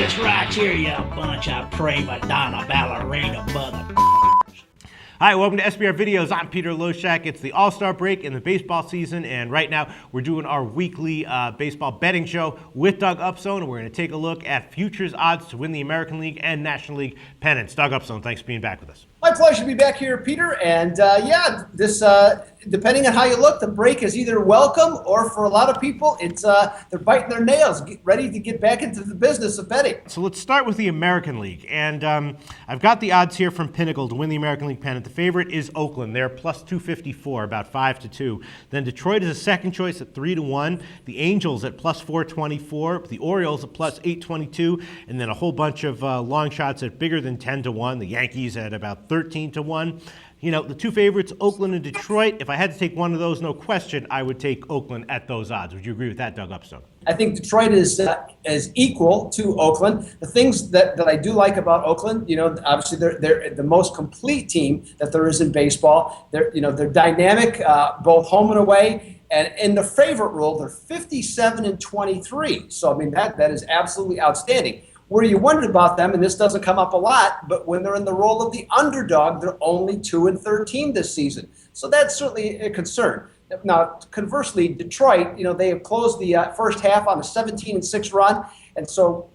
this right here, you bunch of prima donna ballerina mother. Hi, welcome to SBR Videos. I'm Peter Loshak. It's the All-Star break in the baseball season, and right now we're doing our weekly baseball betting show with Doug Upzone, and we're going to take a look at futures odds to win the American League and National League pennants. Doug Upzone, thanks for being back with us. My pleasure to be back here, Peter. And this depending on how you look, the break is either welcome or for a lot of people, it's they're biting their nails, ready to get back into the business of betting. So let's start with the American League, and I've got the odds here from Pinnacle to win the American League pennant. The favorite is Oakland. They're plus 254, about 5-2. Then Detroit is a second choice at 3-1. The Angels at plus 424. The Orioles at plus 822, and then a whole bunch of long shots at bigger than 10-1. The Yankees at about 13-1. You know, the two favorites, Oakland and Detroit. If I had to take one of those, no question, I would take Oakland at those odds. Would you agree with that, Doug Upzone? I think Detroit is equal to Oakland. The things that I do like about Oakland, you know, obviously they're the most complete team that there is in baseball. They're dynamic, both home and away. And in the favorite role, they're 57-23. So I mean that is absolutely outstanding. Where you wondered about them, and this doesn't come up a lot, but when they're in the role of the underdog, they're only 2-13 this season. So that's certainly a concern. Now, conversely, Detroit, you know, they have closed the first half on a 17-6 run, and so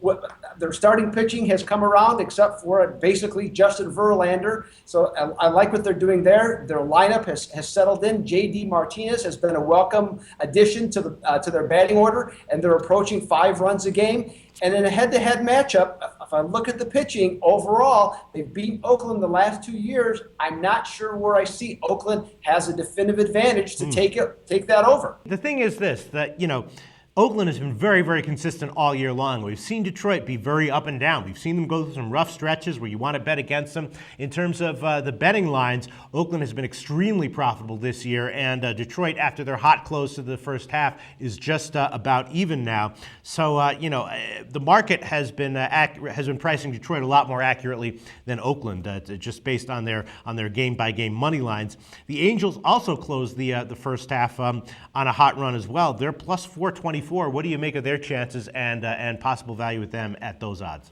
their starting pitching has come around, except for basically Justin Verlander. So I like what they're doing there. Their lineup has settled in. J.D. Martinez has been a welcome addition to their batting order, and they're approaching 5 runs a game. And in a head-to-head matchup, if I look at the pitching overall, they've beaten Oakland the last 2 years. I'm not sure where I see Oakland has a definitive advantage to take that over. The thing is this, that, you know, Oakland has been very, very consistent all year long. We've seen Detroit be very up and down. We've seen them go through some rough stretches where you want to bet against them. In terms of the betting lines, Oakland has been extremely profitable this year, and Detroit, after their hot close to the first half, is just about even now. So, you know, the market has been pricing Detroit a lot more accurately than Oakland, just based on their game-by-game money lines. The Angels also closed the first half on a hot run as well. They're plus 424. What do you make of their chances and possible value with them at those odds?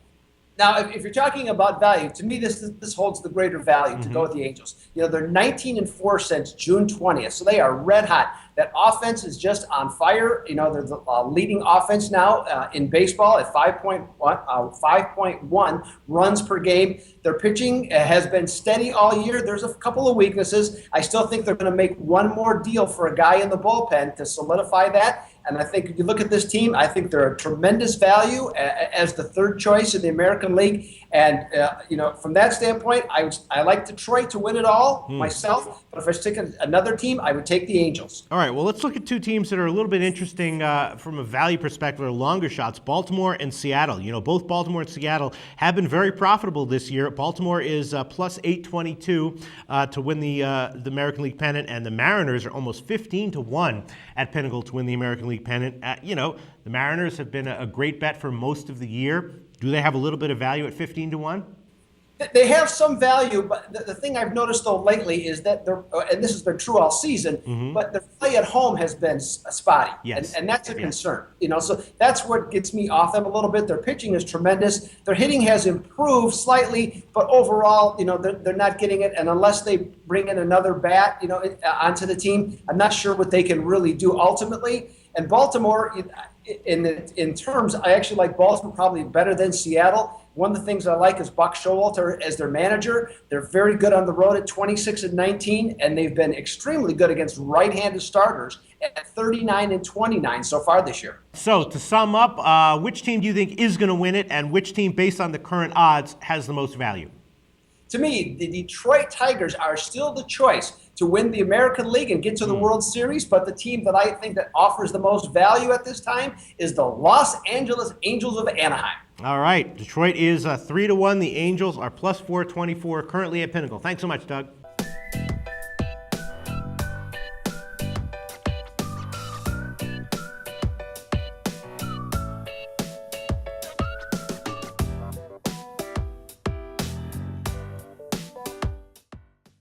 Now, if you're talking about value, to me, this holds the greater value to go with the Angels. You know, they're 19-4 since June 20th, so they are red hot. That offense is just on fire. You know, they're the leading offense now in baseball at 5.1 runs per game. Their pitching has been steady all year. There's a couple of weaknesses. I still think they're going to make one more deal for a guy in the bullpen to solidify that. And I think if you look at this team, I think they're a tremendous value as the third choice in the American League. And, you know, from that standpoint, I like Detroit to win it all myself. But if I stick another team, I would take the Angels. All right, well, let's look at two teams that are a little bit interesting from a value perspective, or longer shots, Baltimore and Seattle. You know, both Baltimore and Seattle have been very profitable this year. Baltimore is plus 822 to win the American League pennant, and the Mariners are almost 15-1 at Pinnacle to win the American League pennant. You know, the Mariners have been a great bet for most of the year. Do they have a little bit of value at 15-1? They have some value, but the thing I've noticed, though, lately is that and this has been true all season, but their play at home has been spotty, yes. and that's a concern. You know, so that's what gets me off them a little bit. Their pitching is tremendous. Their hitting has improved slightly, but overall, you know, they're not getting it. And unless they bring in another bat, you know, onto the team, I'm not sure what they can really do ultimately. And Baltimore, in terms, I actually like Baltimore probably better than Seattle. One of the things I like is Buck Showalter as their manager. They're very good on the road at 26-19, and they've been extremely good against right-handed starters at 39-29 so far this year. So to sum up, which team do you think is going to win it, and which team, based on the current odds, has the most value? To me, the Detroit Tigers are still the choice to win the American League and get to the World Series, but the team that I think that offers the most value at this time is the Los Angeles Angels of Anaheim. All right, Detroit is 3-1. The Angels are plus 424 currently at Pinnacle. Thanks so much, Doug.